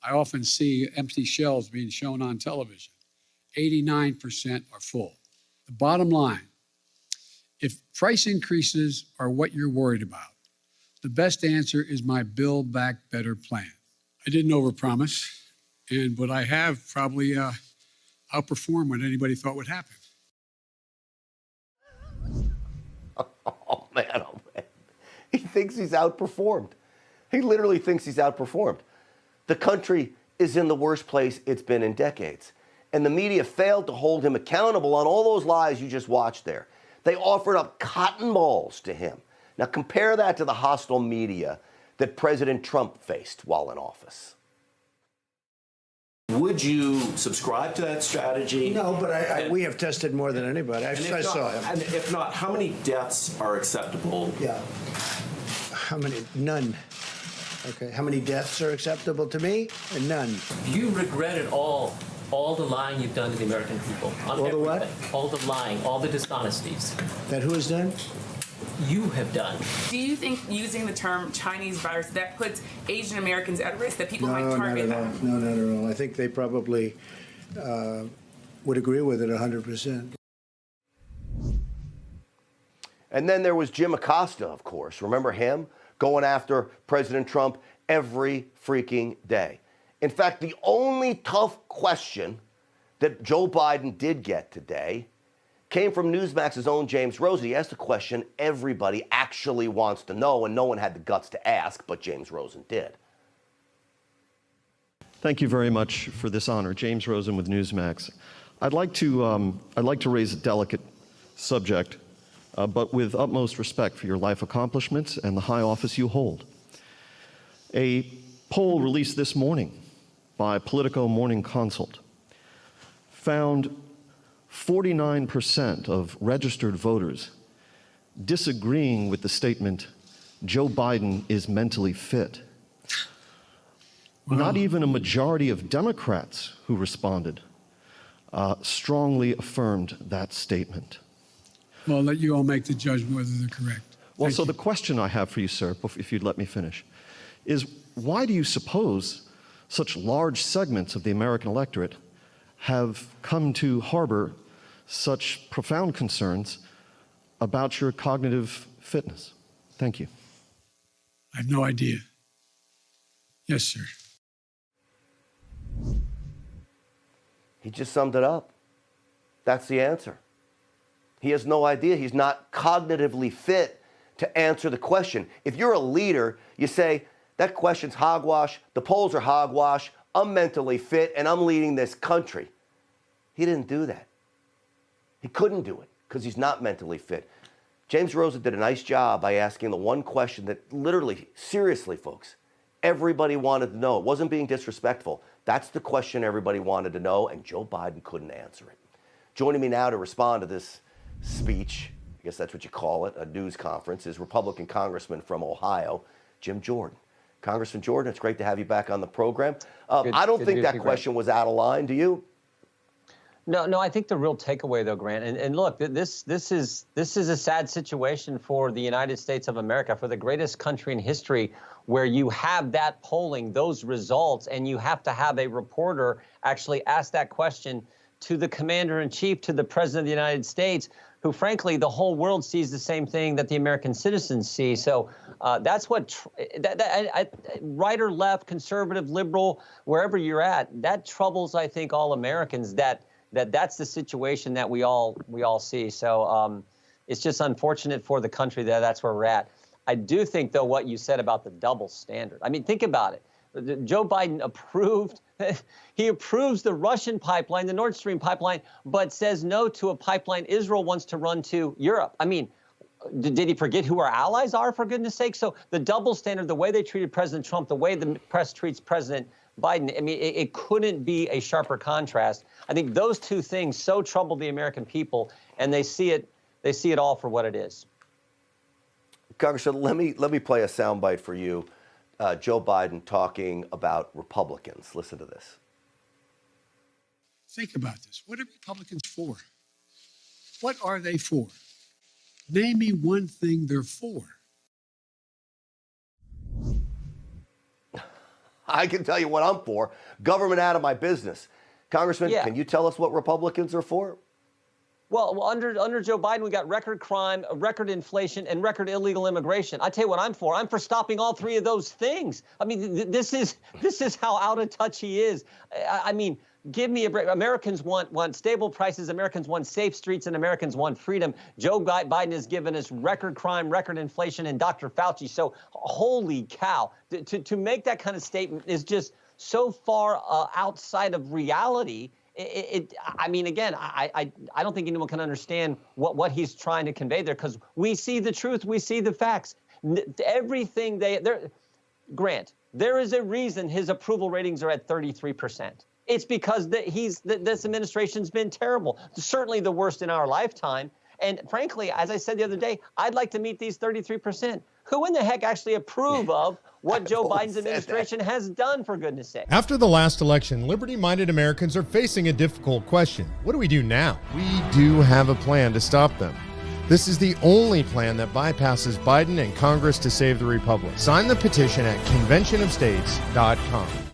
I often see empty shelves being shown on television. 89% are full. The bottom line, if price increases are what you're worried about, the best answer is my Build Back Better plan. I didn't overpromise, and what I have probably outperformed what anybody thought would happen. Oh, man. He thinks he's outperformed. He literally thinks he's outperformed. The country is in the worst place it's been in decades. And the media failed to hold him accountable on all those lies you just watched there. They offered up cotton balls to him. Now compare that to the hostile media that President Trump faced while in office. Would you subscribe to that strategy? No, but we have tested more than anybody. I saw him. And if not, how many deaths are acceptable? Yeah. How many? None. Okay. How many deaths are acceptable to me? And none. You regretted all the lying you've done to the American people. On All the what? All the lying, all the dishonesties. That who has done? You have done. Do you think using the term Chinese virus, that puts Asian Americans at risk, that people might target them? No, not at all. I think they probably would agree with it 100%. And then there was Jim Acosta, of course. Remember him? Going after President Trump every freaking day. In fact, the only tough question that Joe Biden did get today came from Newsmax's own James Rosen. He asked a question everybody actually wants to know, and no one had the guts to ask, but James Rosen did. Thank you very much for this honor. James Rosen with Newsmax. I'd like to raise a delicate subject, but with utmost respect for your life accomplishments and the high office you hold. A poll released this morning by Politico Morning Consult found 49% of registered voters disagreeing with the statement, Joe Biden is mentally fit. Wow. Not even a majority of Democrats who responded strongly affirmed that statement. Well, I'll let you all make the judgment whether they're correct. Well, Thank so you. the question I have for you, sir, if you'd let me finish, is why do you suppose such large segments of the American electorate have come to harbor such profound concerns about your cognitive fitness? Thank you. I have no idea. Yes, sir. He just summed it up. That's the answer. He has no idea. He's not cognitively fit to answer the question. If you're a leader, you say, that question's hogwash, the polls are hogwash, I'm mentally fit, and I'm leading this country. He didn't do that. He couldn't do it because he's not mentally fit. James Rosen did a nice job by asking the one question that literally, seriously, folks, everybody wanted to know. It wasn't being disrespectful. That's the question everybody wanted to know, and Joe Biden couldn't answer it. Joining me now to respond to this speech, I guess that's what you call it, a news conference, is Republican Congressman from Ohio, Jim Jordan. Congressman Jordan, it's great to have you back on the program. I don't think that question was out of line. Do you? No, I think the real takeaway, though, Grant, and look, this is a sad situation for the United States of America, for the greatest country in history, where you have that polling, those results, and you have to have a reporter actually ask that question to the commander-in-chief, to the president of the United States, who, frankly, the whole world sees the same thing that the American citizens see. So that's what, right or left, conservative, liberal, wherever you're at, that troubles, I think, all Americans, that's the situation that we all see. So it's just unfortunate for the country that that's where we're at. I do think, though, what you said about the double standard. I mean, think about it. Joe Biden he approves the Russian pipeline, the Nord Stream pipeline, but says no to a pipeline Israel wants to run to Europe. I mean, did he forget who our allies are, for goodness sake? So the double standard, the way they treated President Trump, the way the press treats President Biden, I mean, it couldn't be a sharper contrast. I think those two things so trouble the American people, and they see it all for what it is. Congressman, let me play a soundbite for you. Joe Biden talking about Republicans. Listen to this. Think about this. What are Republicans for? What are they for? Name me one thing they're for. I can tell you what I'm for. Government out of my business. Congressman, Yeah. can you tell us what Republicans are for? Well, under Joe Biden, we got record crime, record inflation, and record illegal immigration. I tell you what I'm for. I'm for stopping all three of those things. I mean, this is how out of touch he is. I mean, give me a break. Americans want stable prices. Americans want safe streets, and Americans want freedom. Joe Biden has given us record crime, record inflation, and Dr. Fauci. So, holy cow! To make that kind of statement is just so far outside of reality. I mean, again, I don't think anyone can understand what he's trying to convey there, because we see the truth, we see the facts. Everything Grant, there is a reason his approval ratings are at 33%. It's because this administration's been terrible, certainly the worst in our lifetime. And frankly, as I said the other day, I'd like to meet these 33%. Who in the heck actually approve of what Joe Biden's administration has done, for goodness sake? After the last election, liberty-minded Americans are facing a difficult question. What do we do now? We do have a plan to stop them. This is the only plan that bypasses Biden and Congress to save the republic. Sign the petition at conventionofstates.com.